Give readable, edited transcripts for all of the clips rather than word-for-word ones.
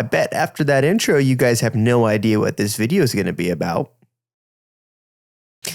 I bet after that intro, you guys have no idea what this video is going to be about.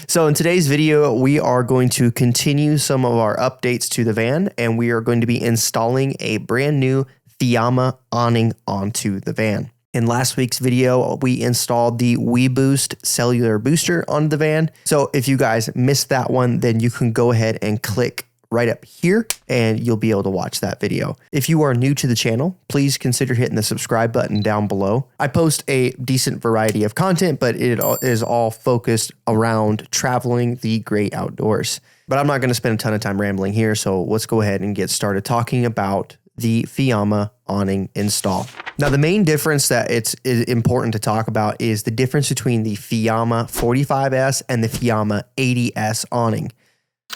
So in today's video, we are going to continue some of our updates to the van, and we are going to be installing a brand new Fiamma awning onto the van. In last week's video, we installed the WeBoost cellular booster on the van. So if you guys missed that one, then you can go ahead and click right up here and you'll be able to watch that video. If you are new to the channel, please consider hitting the subscribe button down below. I post a decent variety of content, but it is all focused around traveling the great outdoors. But I'm not going to spend a ton of time rambling here, so let's go ahead and get started talking about the Fiamma awning install. Now, the main difference that it's important to talk about is the difference between the Fiamma 45S and the Fiamma 80S awning.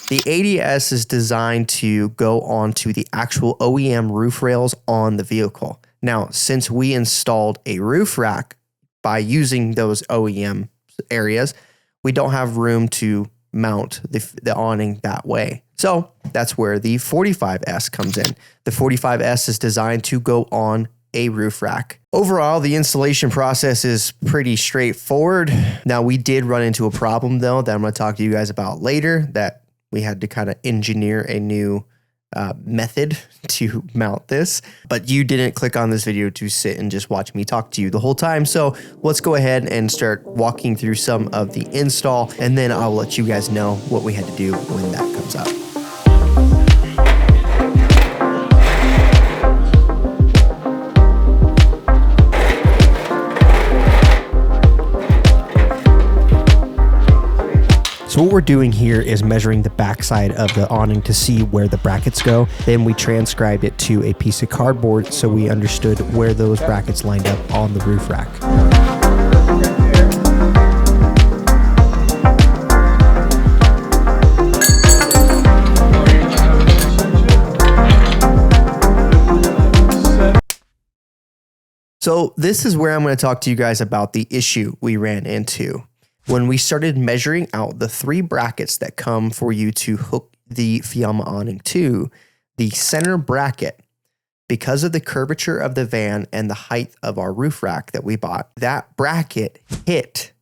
The 80S is designed to go onto the actual OEM roof rails on the vehicle. Now, since we installed a roof rack by using those OEM areas, we don't have room to mount the awning that way. So that's where the 45S comes in. The 45S is designed to go on a roof rack. Overall, the installation process is pretty straightforward. Now, we did run into a problem though that I'm going to talk to you guys about later, that we had to kind of engineer a new method to mount this, but you didn't click on this video to sit and just watch me talk to you the whole time. So let's go ahead and start walking through some of the install, and then I'll let you guys know what we had to do when that comes up. So what we're doing here is measuring the backside of the awning to see where the brackets go. Then we transcribed it to a piece of cardboard so we understood where those brackets lined up on the roof rack. So this is where I'm going to talk to you guys about the issue we ran into. When we started measuring out the 3 brackets that come for you to hook the Fiamma awning to, the center bracket, because of the curvature of the van and the height of our roof rack that we bought, that bracket hit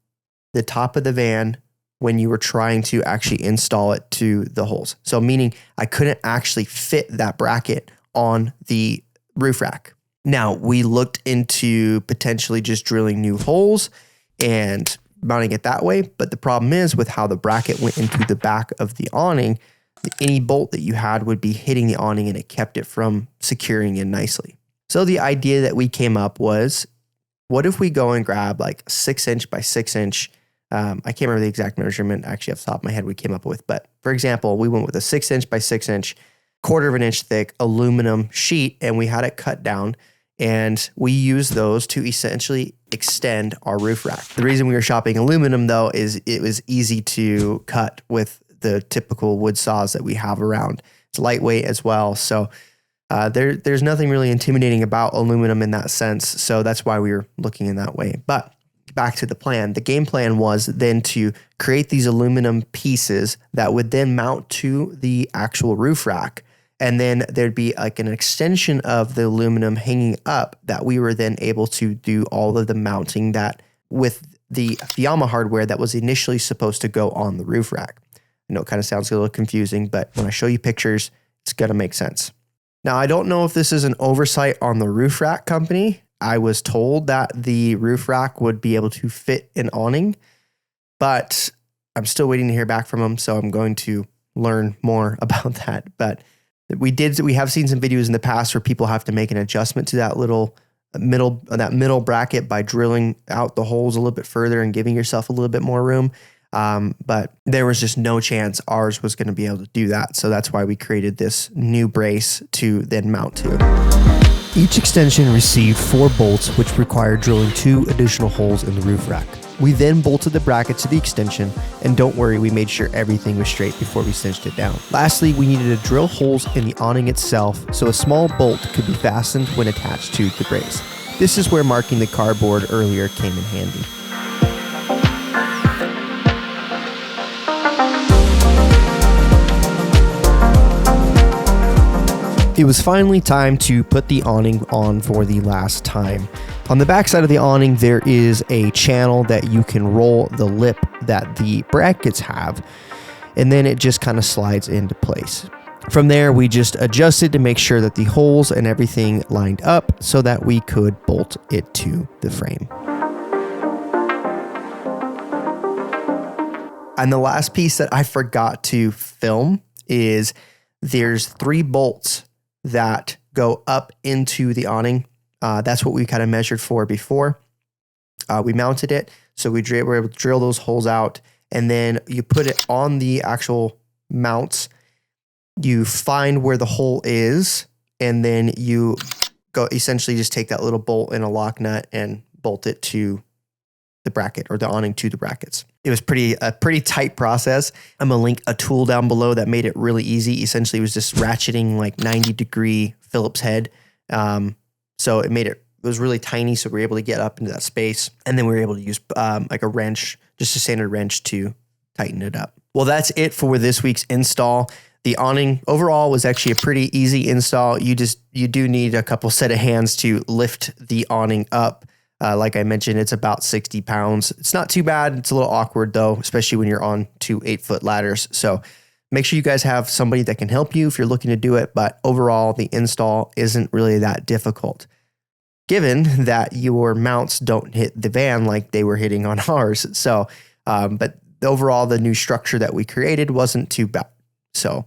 the top of the van when you were trying to actually install it to the holes. So meaning I couldn't actually fit that bracket on the roof rack. Now, we looked into potentially just drilling new holes and mounting it that way, but the problem is with how the bracket went into the back of the awning, any bolt that you had would be hitting the awning and it kept it from securing in nicely. So the idea that we came up was, what if we go and grab like 6" by 6". I can't remember the exact measurement actually off the top of my head we came up with, but for example, we went with a 6" by 6", 1/4 of an inch thick aluminum sheet, and we had it cut down. And we use those to essentially extend our roof rack. The reason we were shopping aluminum though is it was easy to cut with the typical wood saws that we have around. It's lightweight as well. So there's nothing really intimidating about aluminum in that sense. So that's why we were looking in that way. But back to the plan. The game plan was then to create these aluminum pieces that would then mount to the actual roof rack. And then there'd be like an extension of the aluminum hanging up that we were then able to do all of the mounting that with the Fiamma hardware that was initially supposed to go on the roof rack. I know it kind of sounds a little confusing, but when I show you pictures, it's going to make sense. Now, I don't know if this is an oversight on the roof rack company. I was told that the roof rack would be able to fit an awning, but I'm still waiting to hear back from them. So I'm going to learn more about that. But we have seen some videos in the past where people have to make an adjustment to that middle bracket by drilling out the holes a little bit further and giving yourself a little bit more room. But there was just no chance ours was going to be able to do that. So that's why we created this new brace to then mount to. Each extension received 4 bolts, which required drilling 2 additional holes in the roof rack. We then bolted the bracket to the extension, and don't worry, we made sure everything was straight before we cinched it down. Lastly, we needed to drill holes in the awning itself so a small bolt could be fastened when attached to the brace. This is where marking the cardboard earlier came in handy. It was finally time to put the awning on for the last time. On the back side of the awning, there is a channel that you can roll the lip that the brackets have, and then it just kind of slides into place. From there, we just adjusted to make sure that the holes and everything lined up so that we could bolt it to the frame. And the last piece that I forgot to film is there's 3 bolts that go up into the awning. That's what we kind of measured for before. We mounted it, so we were able to drill those holes out, and then you put it on the actual mounts. You find where the hole is, and then you go essentially just take that little bolt and a lock nut and bolt it to the bracket, or the awning to the brackets. It was a pretty tight process. I'm gonna link a tool down below that made it really easy. Essentially, it was just ratcheting like 90-degree Phillips head. So it was really tiny, so we were able to get up into that space. And then we were able to use like a wrench, just a standard wrench, to tighten it up. Well, that's it for this week's install. The awning overall was actually a pretty easy install. You do need a couple set of hands to lift the awning up. Like I mentioned, it's about 60 pounds. It's not too bad. It's a little awkward though, especially when you're on 2 8-foot ladders. So make sure you guys have somebody that can help you if you're looking to do it. But overall, the install isn't really that difficult, given that your mounts don't hit the van like they were hitting on ours. So, but overall, the new structure that we created wasn't too bad. So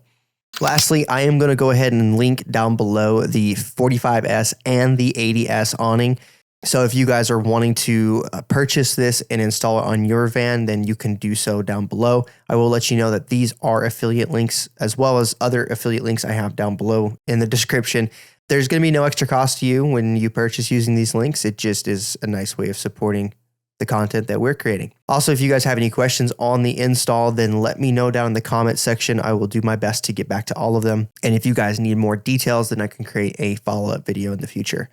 lastly, I am going to go ahead and link down below the 45S and the 80S awning. So if you guys are wanting to purchase this and install it on your van, then you can do so down below. I will let you know that these are affiliate links, as well as other affiliate links I have down below in the description. There's going to be no extra cost to you when you purchase using these links. It just is a nice way of supporting the content that we're creating. Also, if you guys have any questions on the install, then let me know down in the comment section. I will do my best to get back to all of them. And if you guys need more details, then I can create a follow-up video in the future.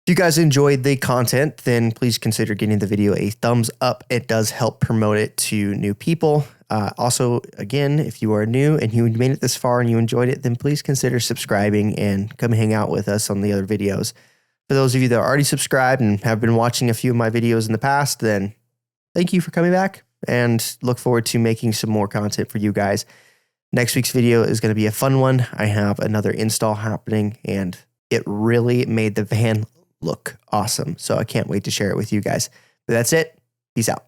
If you guys enjoyed the content, then please consider giving the video a thumbs up. It does help promote it to new people. Also, again, if you are new and you made it this far and you enjoyed it, then please consider subscribing and come hang out with us on the other videos. For those of you that are already subscribed and have been watching a few of my videos in the past, then thank you for coming back, and look forward to making some more content for you guys. Next week's video is going to be a fun one. I have another install happening, and it really made the van look awesome. So I can't wait to share it with you guys. But that's it. Peace out.